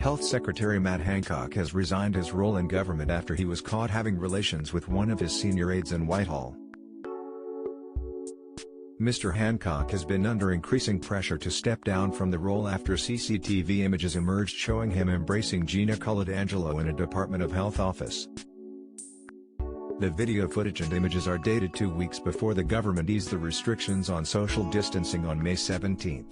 Health Secretary Matt Hancock has resigned his role in government after he was caught having relations with one of his senior aides in Whitehall. Mr. Hancock has been under increasing pressure to step down from the role after CCTV images emerged showing him embracing Gina Coladangelo in a Department of Health office. The video footage and images are dated 2 weeks before the government eased the restrictions on social distancing on May 17.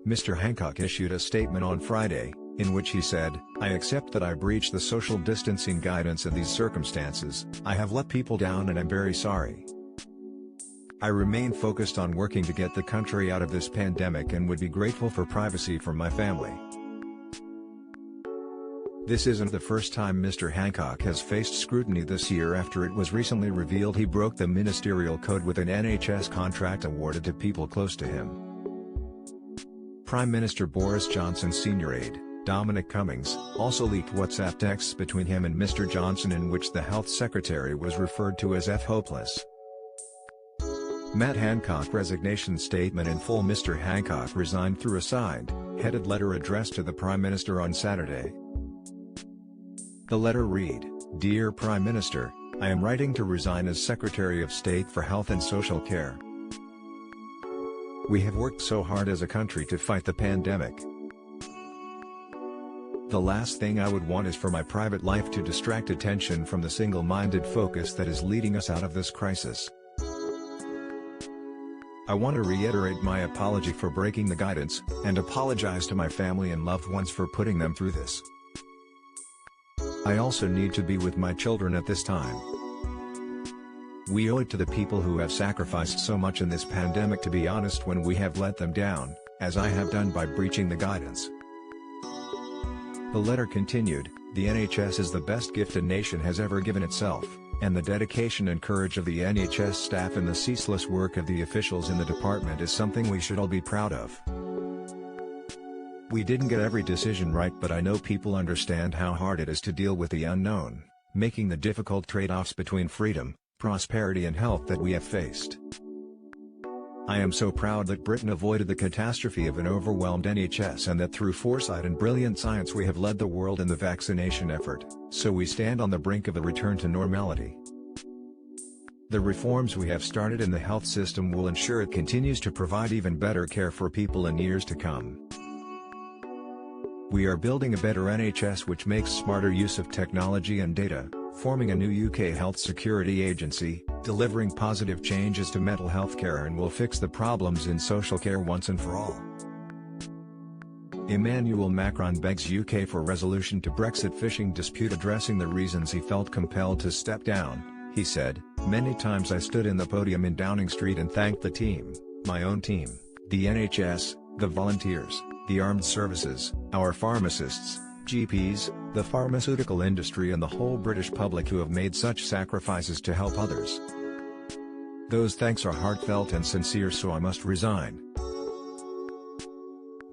Mr. Hancock issued a statement on Friday, in which he said, "I accept that I breached the social distancing guidance in these circumstances. I have let people down and I'm very sorry. I remain focused on working to get the country out of this pandemic and would be grateful for privacy from my family." This isn't the first time Mr. Hancock has faced scrutiny this year after it was recently revealed he broke the ministerial code with an NHS contract awarded to people close to him. Prime Minister Boris Johnson's senior aide, Dominic Cummings, also leaked WhatsApp texts between him and Mr. Johnson in which the health secretary was referred to as hopeless. Matt Hancock resignation statement in full. Mr. Hancock resigned through a signed, headed letter addressed to the Prime Minister on Saturday. The letter read, "Dear Prime Minister, I am writing to resign as Secretary of State for Health and Social Care. We have worked so hard as a country to fight the pandemic. The last thing I would want is for my private life to distract attention from the single-minded focus that is leading us out of this crisis. I want to reiterate my apology for breaking the guidance, and apologize to my family and loved ones for putting them through this. I also need to be with my children at this time. We owe it to the people who have sacrificed so much in this pandemic to be honest when we have let them down, as I have done by breaching the guidance." The letter continued, "The NHS is the best gift a nation has ever given itself, and the dedication and courage of the NHS staff and the ceaseless work of the officials in the department is something we should all be proud of. We didn't get every decision right, but I know people understand how hard it is to deal with the unknown, making the difficult trade-offs between freedom, prosperity and health that we have faced. I am so proud that Britain avoided the catastrophe of an overwhelmed NHS and that through foresight and brilliant science we have led the world in the vaccination effort, so we stand on the brink of a return to normality. The reforms we have started in the health system will ensure it continues to provide even better care for people in years to come. We are building a better NHS which makes smarter use of technology and data, forming a new UK health security agency, delivering positive changes to mental health care, and will fix the problems in social care once and for all." Emmanuel Macron begs UK for resolution to Brexit fishing dispute. Addressing the reasons he felt compelled to step down, he said, "Many times I stood in the podium in Downing Street and thanked the team, my own team, the NHS, the volunteers, the armed services, our pharmacists, GPs, the pharmaceutical industry and the whole British public who have made such sacrifices to help others. Those thanks are heartfelt and sincere, so I must resign."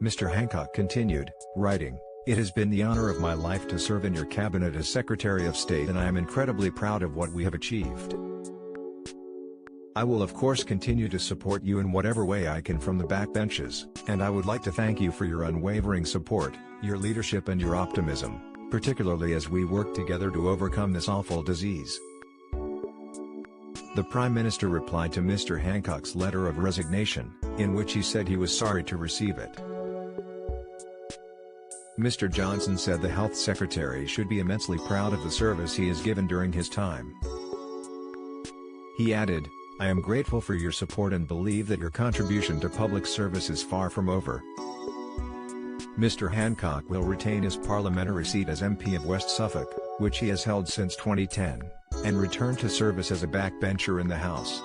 Mr. Hancock continued, writing, "It has been the honor of my life to serve in your cabinet as Secretary of State and I am incredibly proud of what we have achieved. I will of course continue to support you in whatever way I can from the backbenches, and I would like to thank you for your unwavering support, your leadership and your optimism, particularly as we work together to overcome this awful disease." The Prime Minister replied to Mr. Hancock's letter of resignation, in which he said he was sorry to receive it. Mr. Johnson said the Health Secretary should be immensely proud of the service he has given during his time. He added, "I am grateful for your support and believe that your contribution to public service is far from over." Mr. Hancock will retain his parliamentary seat as MP of West Suffolk, which he has held since 2010, and return to service as a backbencher in the House.